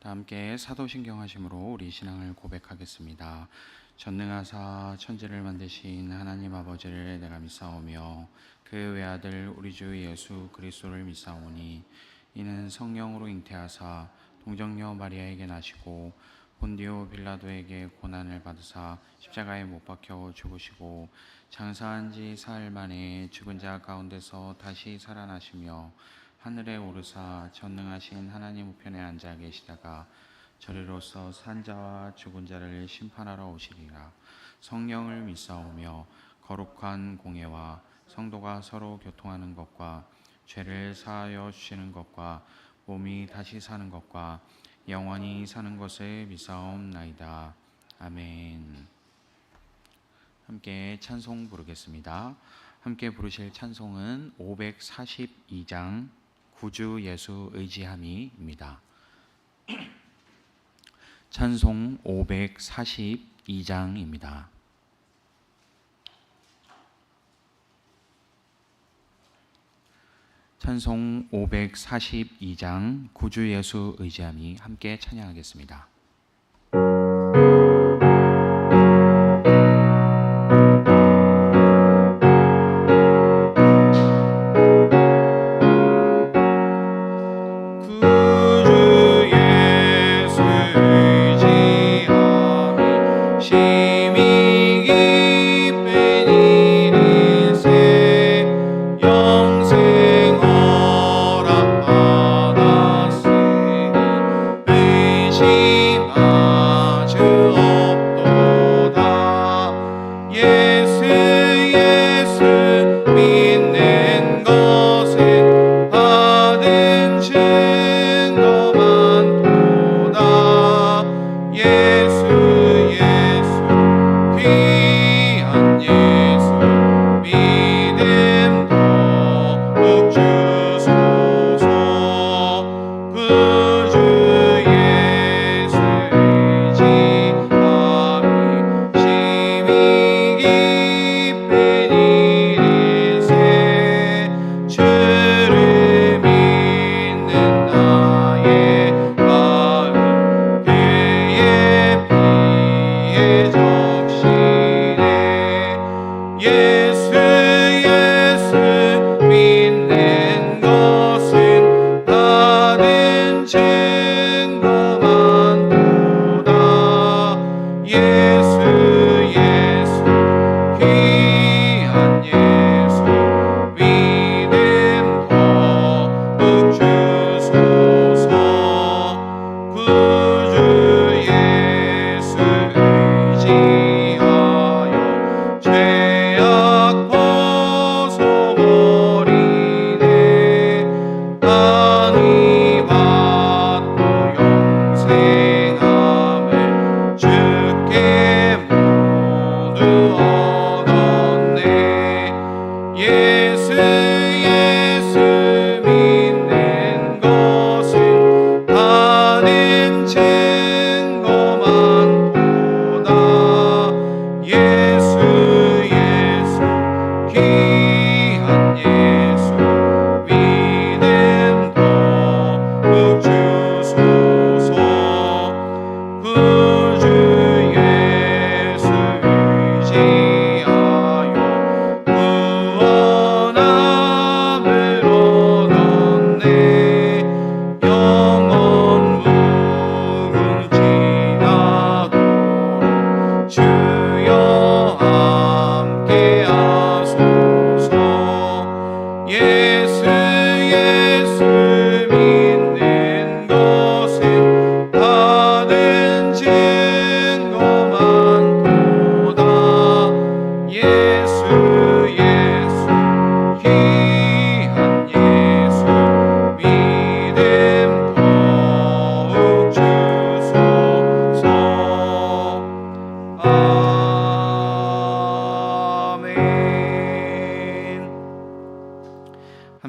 다 함께 사도신경 하심으로 우리 신앙을 고백하겠습니다. 전능하사 천지를 만드신 하나님 아버지를 내가 믿사오며 그 외아들 우리 주 예수 그리스도를 믿사오니 이는 성령으로 잉태하사 동정녀 마리아에게 나시고 본디오 빌라도에게 고난을 받으사 십자가에 못 박혀 죽으시고 장사한 지 사흘 만에 죽은 자 가운데서 다시 살아나시며 하늘에 오르사 전능하신 하나님 우편에 앉아 계시다가 저리로서 산 자와 죽은 자를 심판하러 오시리라. 성령을 믿사오며 거룩한 공예와 성도가 서로 교통하는 것과 죄를 사하여 주시는 것과 몸이 다시 사는 것과 영원히 사는 것을 믿사옵나이다. 아멘. 함께 찬송 부르겠습니다. 함께 부르실 찬송은 542장 구주 예수 의지함이입니다. 찬송 542장입니다. 찬송 542장 구주 예수 의지함이 함께 찬양하겠습니다.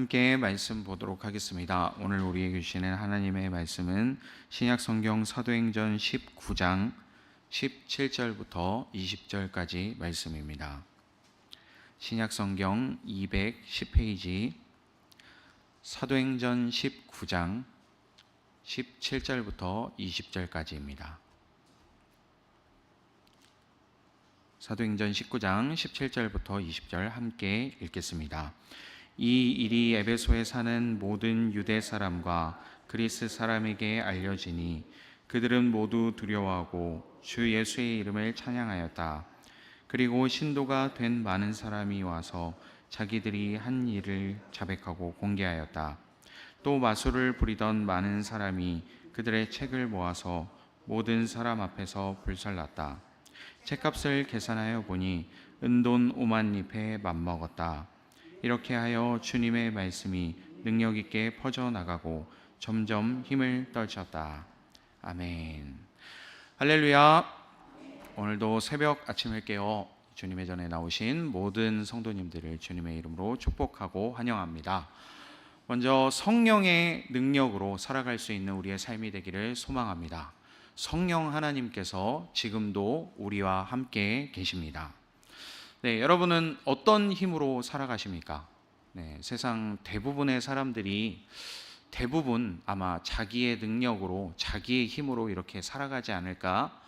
함께 말씀 보도록 하겠습니다. 오늘 우리에게 주시는 하나님의 말씀은 신약성경 사도행전 19장 17절부터 20절까지 말씀입니다. 신약성경 210페이지 사도행전 19장 17절부터 20절까지입니다. 사도행전 19장 17절부터 20절 함께 읽겠습니다. 이 일이 에베소에 사는 모든 유대 사람과 그리스 사람에게 알려지니 그들은 모두 두려워하고 주 예수의 이름을 찬양하였다. 그리고 신도가 된 많은 사람이 와서 자기들이 한 일을 자백하고 공개하였다. 또 마술을 부리던 많은 사람이 그들의 책을 모아서 모든 사람 앞에서 불살랐다. 책값을 계산하여 보니 은돈 5만 립에 맞먹었다. 이렇게 하여 주님의 말씀이 능력 있게 퍼져나가고 점점 힘을 떨쳤다. 아멘. 할렐루야. 오늘도 새벽 아침을 깨어 주님의 전에 나오신 모든 성도님들을 주님의 이름으로 축복하고 환영합니다. 먼저 성령의 능력으로 살아갈 수 있는 우리의 삶이 되기를 소망합니다. 성령 하나님께서 지금도 우리와 함께 계십니다. 네, 여러분은 어떤 힘으로 살아가십니까? 네, 세상 대부분의 사람들이 대부분 아마 자기의 능력으로, 자기의 힘으로 이렇게 살아가지 않을까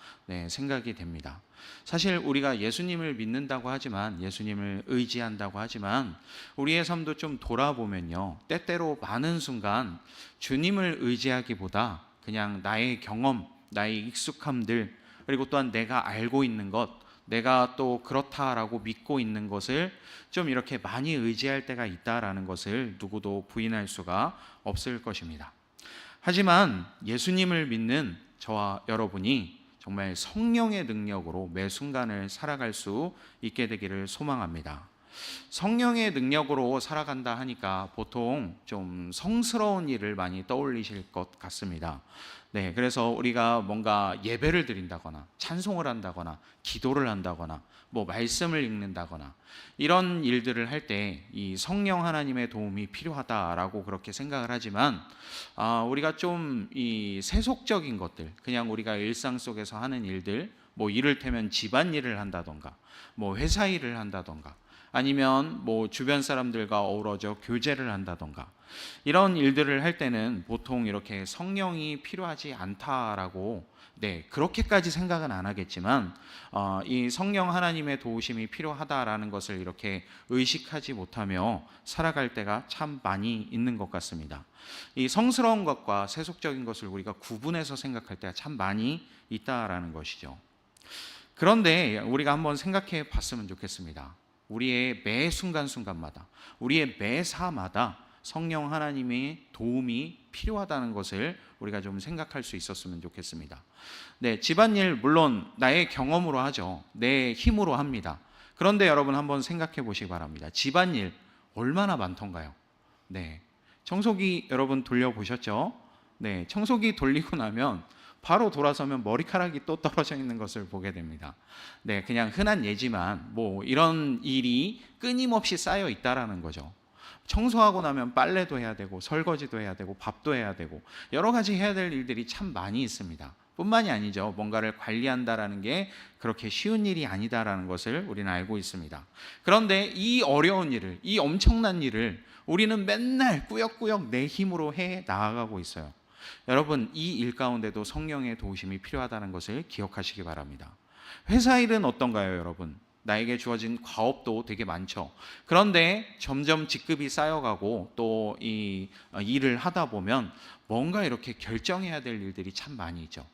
생각이 됩니다. 사실 우리가 예수님을 믿는다고 하지만, 예수님을 의지한다고 하지만 우리의 삶도 좀 돌아보면요, 때때로 많은 순간 주님을 의지하기보다 그냥 나의 경험, 나의 익숙함들, 그리고 또한 내가 알고 있는 것, 내가 또 그렇다라고 믿고 있는 것을 좀 이렇게 많이 의지할 때가 있다라는 것을 누구도 부인할 수가 없을 것입니다. 하지만 예수님을 믿는 저와 여러분이 정말 성령의 능력으로 매 순간을 살아갈 수 있게 되기를 소망합니다. 성령의 능력으로 살아간다 하니까 보통 좀 성스러운 일을 많이 떠올리실 것 같습니다. 네, 그래서 우리가 뭔가 예배를 드린다거나 찬송을 한다거나 기도를 한다거나 뭐 말씀을 읽는다거나 이런 일들을 할 때 이 성령 하나님의 도움이 필요하다라고 그렇게 생각을 하지만 우리가 좀 이 세속적인 것들, 그냥 우리가 일상 속에서 하는 일들, 뭐 이를테면 집안일을 한다던가 뭐 회사 일을 한다던가 아니면 뭐 주변 사람들과 어우러져 교제를 한다던가 이런 일들을 할 때는 보통 이렇게 성령이 필요하지 않다라고 그렇게까지 생각은 안 하겠지만 이 성령 하나님의 도우심이 필요하다라는 것을 이렇게 의식하지 못하며 살아갈 때가 참 많이 있는 것 같습니다. 이 성스러운 것과 세속적인 것을 우리가 구분해서 생각할 때가 참 많이 있다라는 것이죠. 그런데 우리가 한번 생각해 봤으면 좋겠습니다. 우리의 매 순간순간마다, 우리의 매사마다 성령 하나님의 도움이 필요하다는 것을 우리가 좀 생각할 수 있었으면 좋겠습니다. 네, 집안일 물론 나의 경험으로 하죠. 내 힘으로 합니다. 그런데 여러분 한번 생각해 보시기 바랍니다. 집안일 얼마나 많던가요? 네, 청소기 여러분 돌려보셨죠? 네, 청소기 돌리고 나면 바로 돌아서면 머리카락이 또 떨어져 있는 것을 보게 됩니다. 네, 그냥 흔한 예지만 뭐 이런 일이 끊임없이 쌓여 있다라는 거죠. 청소하고 나면 빨래도 해야 되고 설거지도 해야 되고 밥도 해야 되고 여러 가지 해야 될 일들이 참 많이 있습니다. 뿐만이 아니죠. 뭔가를 관리한다라는 게 그렇게 쉬운 일이 아니다라는 것을 우리는 알고 있습니다. 그런데 이 어려운 일을, 이 엄청난 일을 우리는 맨날 꾸역꾸역 내 힘으로 해 나아가고 있어요. 여러분, 이 일 가운데도 성령의 도우심이 필요하다는 것을 기억하시기 바랍니다. 회사 일은 어떤가요, 여러분? 나에게 주어진 과업도 되게 많죠. 그런데 점점 직급이 쌓여가고 또 이 일을 하다 보면 뭔가 이렇게 결정해야 될 일들이 참 많이 있죠.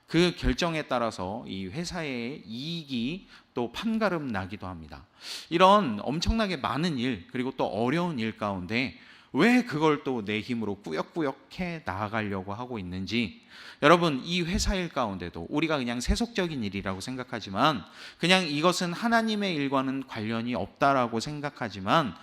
그 결정에 따라서 이 회사의 이익이 또 판가름 나기도 합니다. 이런 엄청나게 많은 일, 그리고 또 어려운 일 가운데 왜 그걸 또 내 힘으로 꾸역꾸역 해 나아가려고 하고 있는지, 여러분, 이 회사 일 가운데도 우리가 그냥 세속적인 일이라고 생각하지만 그냥 이것은 하나님의 일과는 관련이 없다라고 생각하지만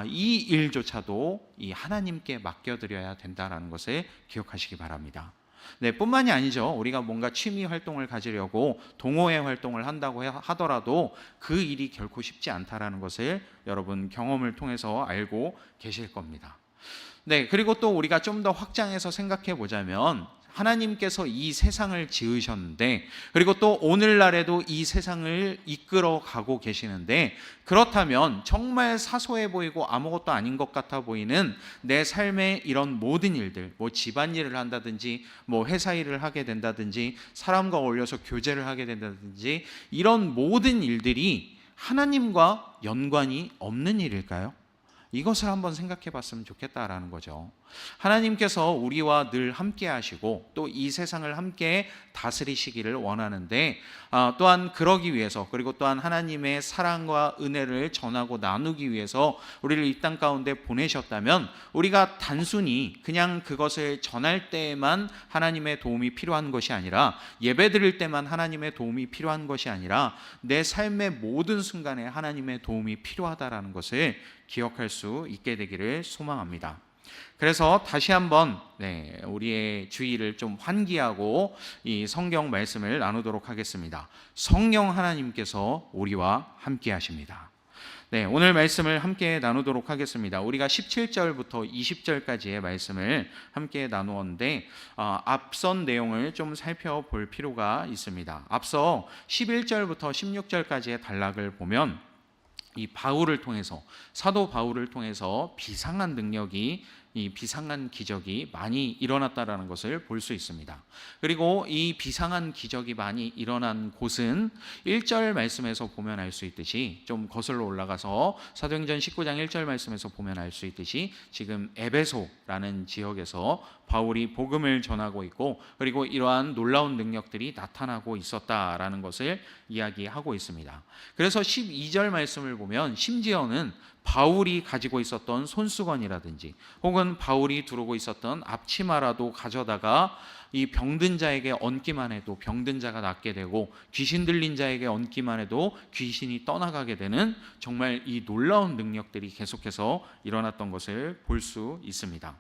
이 일조차도 이 하나님께 맡겨드려야 된다는 것을 기억하시기 바랍니다. 네, 뿐만이 아니죠. 우리가 뭔가 취미 활동을 가지려고 동호회 활동을 한다고 하더라도 그 일이 결코 쉽지 않다라는 것을 여러분 경험을 통해서 알고 계실 겁니다. 네, 그리고 또 우리가 좀 더 확장해서 생각해 보자면 하나님께서 이 세상을 지으셨는데, 그리고 또 오늘날에도 이 세상을 이끌어 가고 계시는데, 그렇다면 정말 사소해 보이고 아무것도 아닌 것 같아 보이는 내 삶의 이런 모든 일들, 뭐 집안일을 한다든지, 뭐 회사 일을 하게 된다든지, 사람과 어울려서 교제를 하게 된다든지, 이런 모든 일들이 하나님과 연관이 없는 일일까요? 이것을 한번 생각해 봤으면 좋겠다라는 거죠. 하나님께서 우리와 늘 함께 하시고 또 이 세상을 함께 다스리시기를 원하는데, 또한 그러기 위해서, 그리고 또한 하나님의 사랑과 은혜를 전하고 나누기 위해서 우리를 이 땅 가운데 보내셨다면, 우리가 단순히 그냥 그것을 전할 때에만 하나님의 도움이 필요한 것이 아니라, 예배 드릴 때만 하나님의 도움이 필요한 것이 아니라, 내 삶의 모든 순간에 하나님의 도움이 필요하다라는 것을 기억할 수 있게 되기를 소망합니다. 그래서 다시 한번 우리의 주의를 좀 환기하고 이 성경 말씀을 나누도록 하겠습니다. 성령 하나님께서 우리와 함께 하십니다. 오늘 말씀을 함께 나누도록 하겠습니다. 우리가 17절부터 20절까지의 말씀을 함께 나누었는데, 앞선 내용을 좀 살펴볼 필요가 있습니다. 앞서 11절부터 16절까지의 단락을 보면, 이 바울을 통해서, 사도 바울을 통해서 비상한 능력이, 이 비상한 기적이 많이 일어났다라는 것을 볼 수 있습니다. 그리고 이 비상한 기적이 많이 일어난 곳은 1절 말씀에서 보면 알 수 있듯이, 좀 거슬러 올라가서 사도행전 19장 1절 말씀에서 보면 알 수 있듯이, 지금 에베소라는 지역에서 바울이 복음을 전하고 있고, 그리고 이러한 놀라운 능력들이 나타나고 있었다라는 것을 이야기하고 있습니다. 그래서 12절 말씀을 보면 심지어는 바울이 가지고 있었던 손수건이라든지, 혹은 바울이 두르고 있었던 앞치마라도 가져다가 이 병든 자에게 얹기만 해도 병든 자가 낫게 되고, 귀신 들린 자에게 얹기만 해도 귀신이 떠나가게 되는, 정말 이 놀라운 능력들이 계속해서 일어났던 것을 볼 수 있습니다.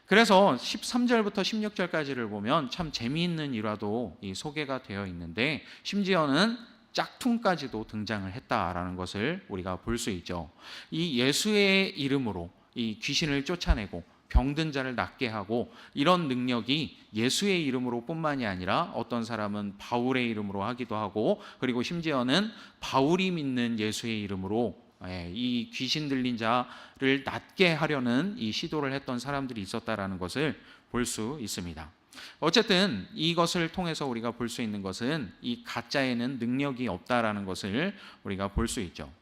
그래서 13절부터 16절까지를 보면 참 재미있는 일화도 소개가 되어 있는데, 심지어는 짝퉁까지도 등장을 했다라는 것을 우리가 볼 수 있죠. 이 예수의 이름으로 이 귀신을 쫓아내고 병든 자를 낫게 하고, 이런 능력이 예수의 이름으로 뿐만이 아니라 어떤 사람은 바울의 이름으로 하기도 하고, 그리고 심지어는 바울이 믿는 예수의 이름으로 이 귀신 들린 자를 낫게 하려는 이 시도를 했던 사람들이 있었다라는 것을 볼 수 있습니다. 어쨌든 이것을 통해서 우리가 볼 수 있는 것은, 이 가짜에는 능력이 없다라는 것을 우리가 볼 수 있죠.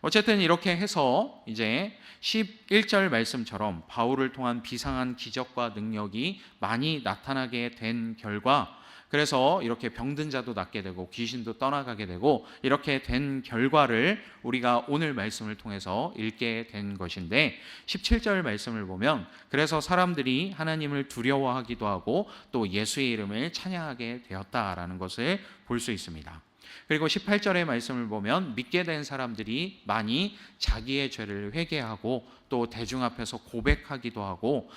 어쨌든 이렇게 해서 이제 11절 말씀처럼 바울을 통한 비상한 기적과 능력이 많이 나타나게 된 결과, 그래서 이렇게 병든 자도 낫게 되고 귀신도 떠나가게 되고, 이렇게 된 결과를 우리가 오늘 말씀을 통해서 읽게 된 것인데, 17절 말씀을 보면, 그래서 사람들이 하나님을 두려워하기도 하고 또 예수의 이름을 찬양하게 되었다라는 것을 볼 수 있습니다. 그리고 18절의 말씀을 보면, 믿게 된 사람들이 많이 자기의 죄를 회개하고 또 대중 앞에서 고백하기도 하고,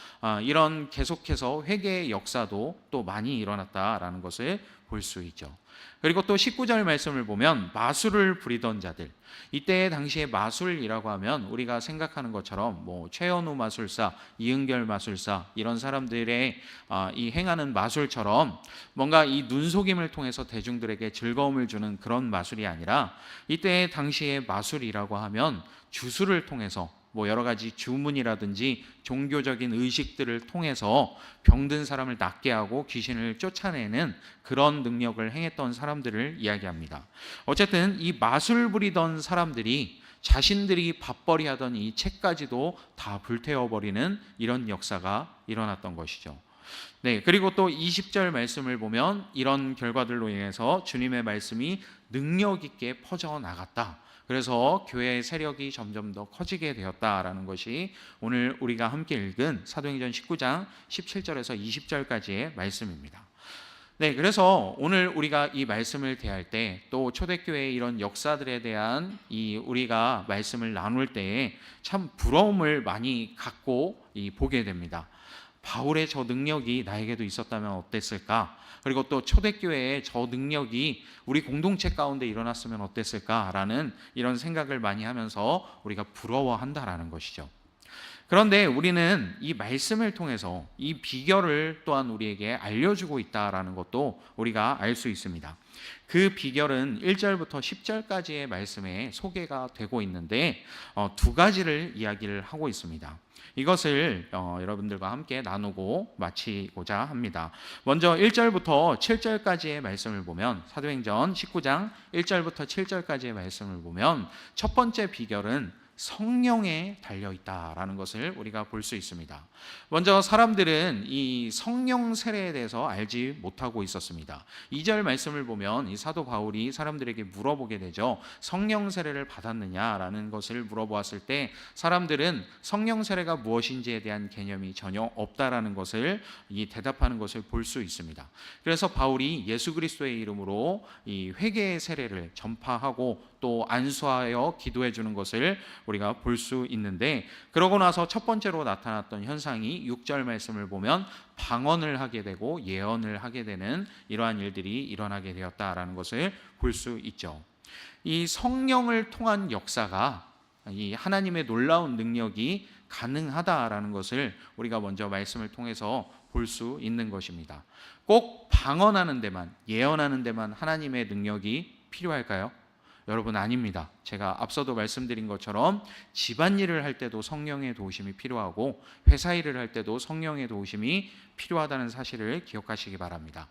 이런 계속해서 회개의 역사도 또 많이 일어났다라는 것을 볼 수 있죠. 그리고 또 19절 말씀을 보면, 마술을 부리던 자들, 이때 당시에 마술이라고 하면 우리가 생각하는 것처럼 뭐 최현우 마술사, 이은결 마술사, 이런 사람들의 이 행하는 마술처럼 뭔가 이 눈속임을 통해서 대중들에게 즐거움을 주는 그런 마술이 아니라, 이때 당시에 마술이라고 하면 주술을 통해서 뭐 여러 가지 주문이라든지 종교적인 의식들을 통해서 병든 사람을 낫게 하고 귀신을 쫓아내는 그런 능력을 행했던 사람들을 이야기합니다. 어쨌든 이 마술 부리던 사람들이 자신들이 밥벌이 하던 이 책까지도 다 불태워버리는 이런 역사가 일어났던 것이죠. 그리고 또 20절 말씀을 보면, 이런 결과들로 인해서 주님의 말씀이 능력 있게 퍼져나갔다. 그래서 교회의 세력이 점점 더 커지게 되었다라는 것이 오늘 우리가 함께 읽은 사도행전 19장 17절에서 20절까지의 말씀입니다. 그래서 오늘 우리가 이 말씀을 대할 때, 또 초대교회의 이런 역사들에 대한 이 우리가 말씀을 나눌 때에 참 부러움을 많이 갖고 보게 됩니다. 바울의 저 능력이 나에게도 있었다면 어땠을까? 그리고 또 초대교회의 저 능력이 우리 공동체 가운데 일어났으면 어땠을까라는 이런 생각을 많이 하면서 우리가 부러워한다라는 것이죠. 그런데 우리는 이 말씀을 통해서 이 비결을 또한 우리에게 알려주고 있다라는 것도 우리가 알 수 있습니다. 그 비결은 1절부터 10절까지의 말씀에 소개가 되고 있는데 두 가지를 이야기를 하고 있습니다. 이것을 여러분들과 함께 나누고 마치고자 합니다. 먼저 1절부터 7절까지의 말씀을 보면, 사도행전 19장 1절부터 7절까지의 말씀을 보면 첫 번째 비결은 성령에 달려있다라는 것을 우리가 볼 수 있습니다. 먼저 사람들은 이 성령 세례에 대해서 알지 못하고 있었습니다. 2절 말씀을 보면 이 사도 바울이 사람들에게 물어보게 되죠. 성령 세례를 받았느냐라는 것을 물어보았을 때 사람들은 성령 세례가 무엇인지에 대한 개념이 전혀 없다라는 것을 대답하는 것을 볼 수 있습니다. 그래서 바울이 예수 그리스도의 이름으로 이 회개의 세례를 전파하고 또 안수하여 기도해 주는 것을 우리가 볼 수 있는데, 그러고 나서 첫 번째로 나타났던 현상이 6절 말씀을 보면 방언을 하게 되고 예언을 하게 되는 이러한 일들이 일어나게 되었다라는 것을 볼 수 있죠. 이 성령을 통한 역사가, 이 하나님의 놀라운 능력이 가능하다라는 것을 우리가 먼저 말씀을 통해서 볼 수 있는 것입니다. 꼭 방언하는 데만, 예언하는 데만 하나님의 능력이 필요할까요? 여러분, 아닙니다. 제가 앞서도 말씀드린 것처럼 집안일을 할 때도 성령의 도우심이 필요하고 회사 일을 할 때도 성령의 도우심이 필요하다는 사실을 기억하시기 바랍니다.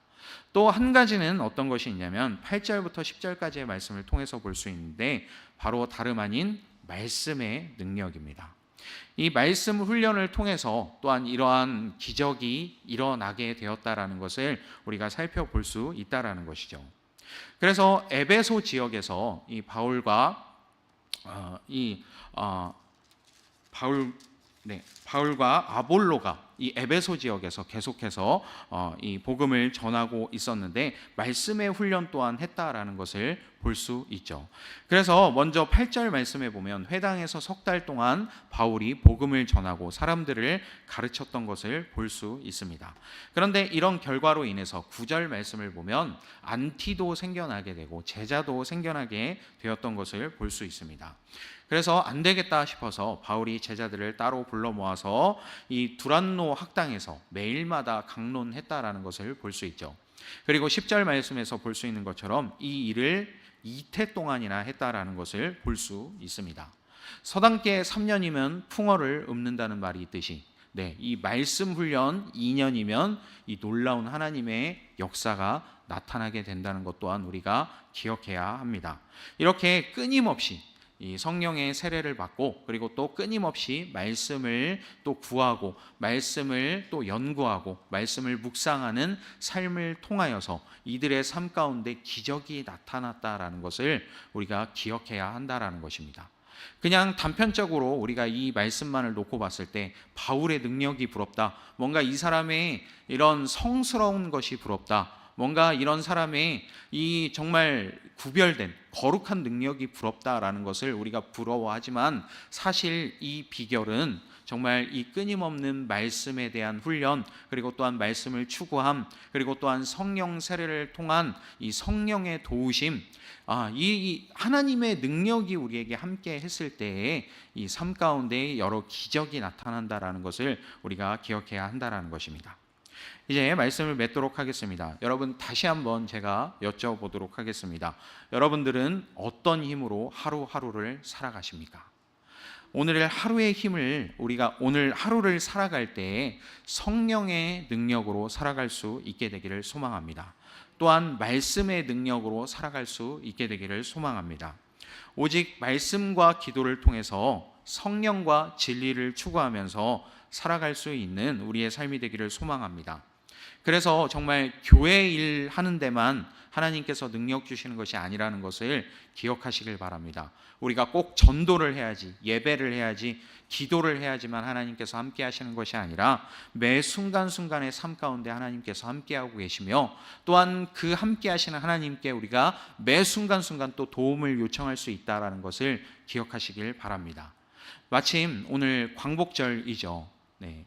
또 한 가지는 어떤 것이 있냐면 8절부터 10절까지의 말씀을 통해서 볼 수 있는데, 바로 다름 아닌 말씀의 능력입니다. 이 말씀 훈련을 통해서 또한 이러한 기적이 일어나게 되었다라는 것을 우리가 살펴볼 수 있다라는 것이죠. 그래서 에베소 지역에서 이 바울과 바울과 아볼로가 이 에베소 지역에서 계속해서 이 복음을 전하고 있었는데 말씀의 훈련 또한 했다라는 것을 볼 수 있죠. 그래서 먼저 8절 말씀에 보면 회당에서 석 달 동안 바울이 복음을 전하고 사람들을 가르쳤던 것을 볼 수 있습니다. 그런데 이런 결과로 인해서 9절 말씀을 보면 안티도 생겨나게 되고 제자도 생겨나게 되었던 것을 볼 수 있습니다. 그래서 안 되겠다 싶어서 바울이 제자들을 따로 불러 모아서 이 두란노 학당에서 매일마다 강론했다라는 것을 볼 수 있죠. 그리고 10절 말씀에서 볼 수 있는 것처럼 이 일을 2태 동안이나 했다라는 것을 볼 수 있습니다. 서당계 3년이면 풍어를 읊는다는 말이 있듯이 이 말씀 훈련 2년이면 이 놀라운 하나님의 역사가 나타나게 된다는 것 또한 우리가 기억해야 합니다. 이렇게 끊임없이 이 성령의 세례를 받고 그리고 또 끊임없이 말씀을 또 구하고 말씀을 또 연구하고 말씀을 묵상하는 삶을 통하여서 이들의 삶 가운데 기적이 나타났다라는 것을 우리가 기억해야 한다라는 것입니다. 그냥 단편적으로 우리가 이 말씀만을 놓고 봤을 때 바울의 능력이 부럽다, 뭔가 이 사람의 이런 성스러운 것이 부럽다, 뭔가 이런 사람의 이 정말 구별된 거룩한 능력이 부럽다라는 것을 우리가 부러워하지만, 사실 이 비결은 정말 이 끊임없는 말씀에 대한 훈련, 그리고 또한 말씀을 추구함, 그리고 또한 성령 세례를 통한 이 성령의 도우심, 이 하나님의 능력이 우리에게 함께 했을 때에 이 삶 가운데 여러 기적이 나타난다라는 것을 우리가 기억해야 한다라는 것입니다. 이제 말씀을 맺도록 하겠습니다. 여러분, 다시 한번 제가 여쭤보도록 하겠습니다. 여러분들은 어떤 힘으로 하루하루를 살아가십니까? 오늘의 하루의 힘을, 우리가 오늘 하루를 살아갈 때 성령의 능력으로 살아갈 수 있게 되기를 소망합니다. 또한 말씀의 능력으로 살아갈 수 있게 되기를 소망합니다. 오직 말씀과 기도를 통해서 성령과 진리를 추구하면서 살아갈 수 있는 우리의 삶이 되기를 소망합니다. 그래서 정말 교회 일 하는 데만 하나님께서 능력 주시는 것이 아니라는 것을 기억하시길 바랍니다. 우리가 꼭 전도를 해야지, 예배를 해야지, 기도를 해야지만 하나님께서 함께 하시는 것이 아니라 매 순간순간의 삶 가운데 하나님께서 함께하고 계시며, 또한 그 함께 하시는 하나님께 우리가 매 순간순간 또 도움을 요청할 수 있다는 것을 기억하시길 바랍니다. 마침 오늘 광복절이죠.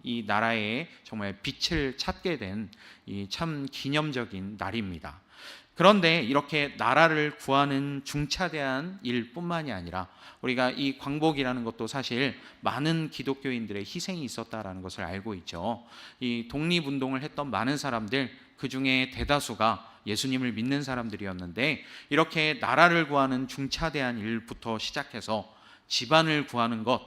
이 나라에 정말 빛을 찾게 된 이 참 기념적인 날입니다. 그런데 이렇게 나라를 구하는 중차대한 일뿐만이 아니라 우리가 이 광복이라는 것도 사실 많은 기독교인들의 희생이 있었다라는 것을 알고 있죠. 이 독립운동을 했던 많은 사람들, 그 중에 대다수가 예수님을 믿는 사람들이었는데, 이렇게 나라를 구하는 중차대한 일부터 시작해서 집안을 구하는 것,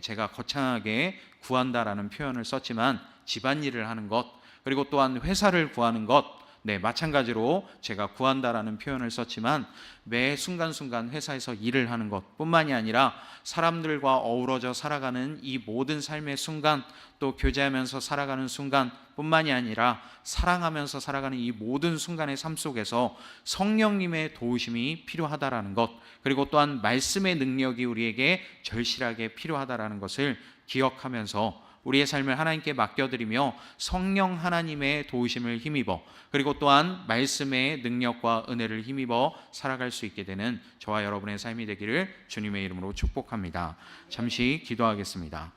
제가 거창하게 구한다라는 표현을 썼지만 집안일을 하는 것, 그리고 또한 회사를 구하는 것, 마찬가지로 제가 구한다라는 표현을 썼지만 매 순간순간 회사에서 일을 하는 것뿐만이 아니라 사람들과 어우러져 살아가는 이 모든 삶의 순간, 또 교제하면서 살아가는 순간뿐만이 아니라 사랑하면서 살아가는 이 모든 순간의 삶 속에서 성령님의 도우심이 필요하다라는 것, 그리고 또한 말씀의 능력이 우리에게 절실하게 필요하다라는 것을 기억하면서 우리의 삶을 하나님께 맡겨드리며 성령 하나님의 도우심을 힘입어, 그리고 또한 말씀의 능력과 은혜를 힘입어 살아갈 수 있게 되는 저와 여러분의 삶이 되기를 주님의 이름으로 축복합니다. 잠시 기도하겠습니다.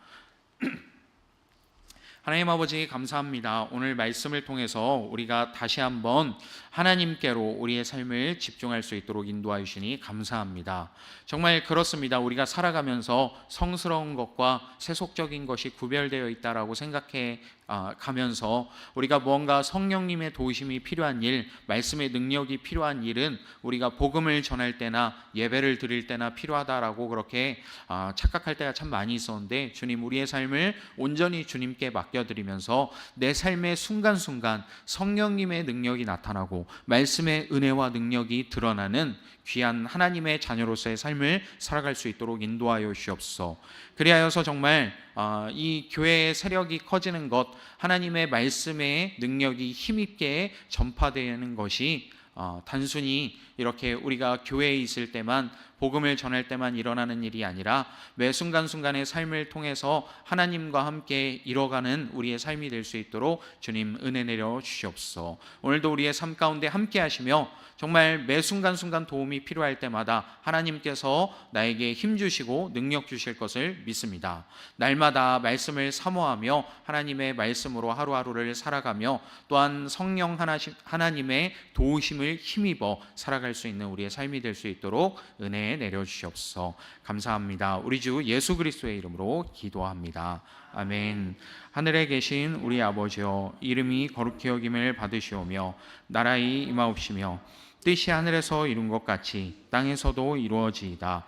하나님 아버지, 감사합니다. 오늘 말씀을 통해서 우리가 다시 한번 하나님께로 우리의 삶을 집중할 수 있도록 인도하여 주시니 감사합니다. 정말 그렇습니다. 우리가 살아가면서 성스러운 것과 세속적인 것이 구별되어 있다라고 생각해 가면서 우리가 무언가 성령님의 도우심이 필요한 일, 말씀의 능력이 필요한 일은 우리가 복음을 전할 때나 예배를 드릴 때나 필요하다라고 그렇게 착각할 때가 참 많이 있었는데, 주님, 우리의 삶을 온전히 주님께 맡겨드리면서 내 삶의 순간순간 성령님의 능력이 나타나고 말씀의 은혜와 능력이 드러나는 귀한 하나님의 자녀로서의 삶을 살아갈 수 있도록 인도하여 주옵소서. 그리하여서 정말 이 교회의 세력이 커지는 것, 하나님의 말씀의 능력이 힘있게 전파되는 것이 단순히 이렇게 우리가 교회에 있을 때만, 복음을 전할 때만 일어나는 일이 아니라 매 순간순간의 삶을 통해서 하나님과 함께 이뤄가는 우리의 삶이 될 수 있도록 주님 은혜 내려 주시옵소서. 오늘도 우리의 삶 가운데 함께 하시며 정말 매 순간순간 도움이 필요할 때마다 하나님께서 나에게 힘 주시고 능력 주실 것을 믿습니다. 날마다 말씀을 사모하며 하나님의 말씀으로 하루하루를 살아가며 또한 성령 하나님의 도우심을 힘입어 살아갈 수 있는 우리의 삶이 될 수 있도록 은혜 내려주시옵소서. 감사합니다. 우리 주 예수 그리스도의 이름으로 기도합니다. 아멘. 하늘에 계신 우리 아버지여, 이름이 거룩히 여김을 받으시오며 나라의 임하옵시며 뜻이 하늘에서 이룬 것 같이 땅에서도 이루어지이다.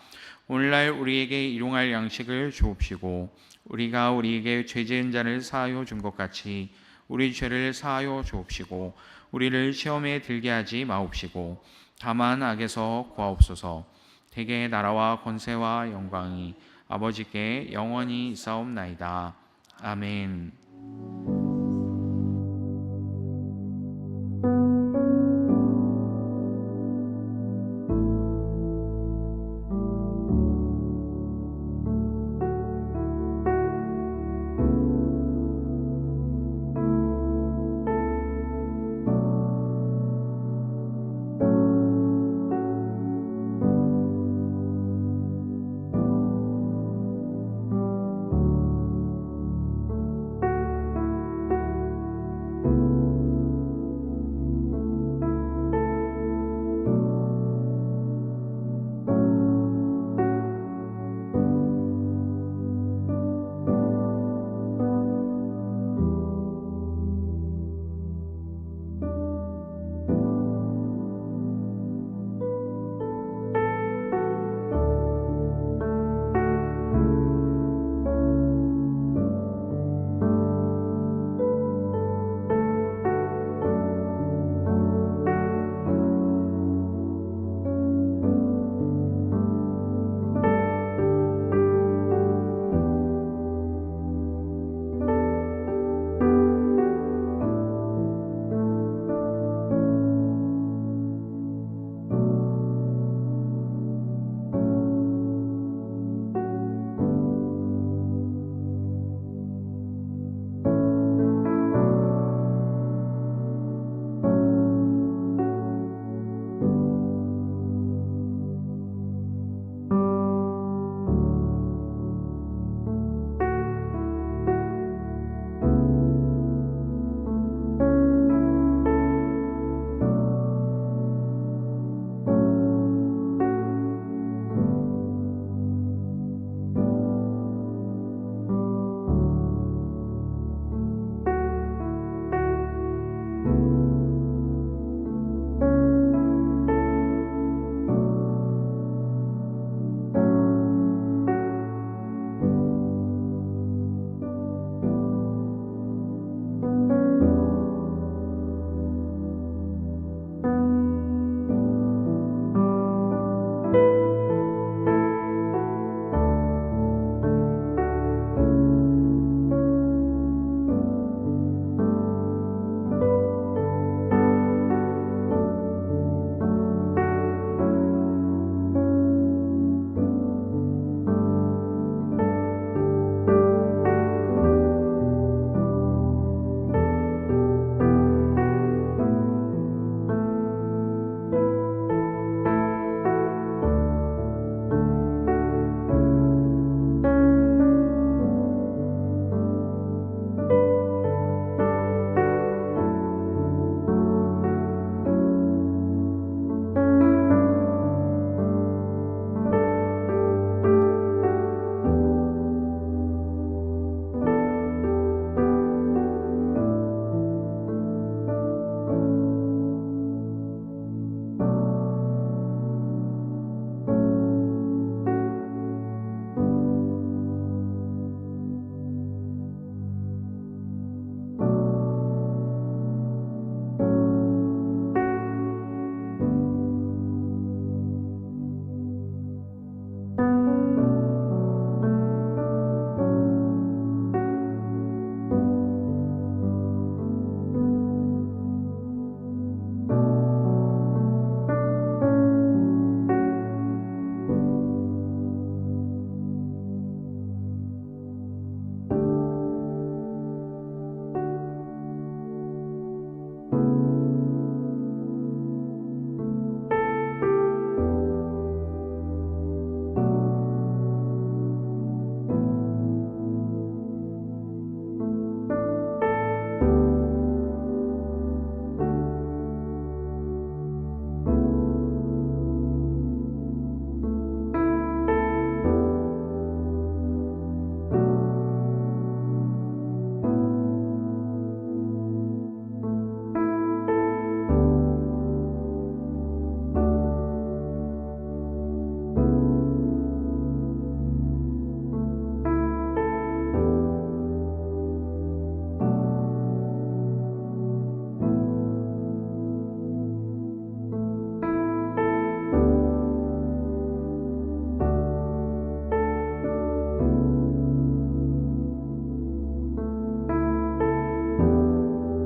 오늘날 우리에게 일용할 양식을 주옵시고 우리가 우리에게 죄 지은 자를 사하여 준 것 같이 우리 죄를 사하여 주옵시고 우리를 시험에 들게 하지 마옵시고 다만 악에서 구하옵소서. 대개 나라와 권세와 영광이 아버지께 영원히 있사옵나이다. 아멘.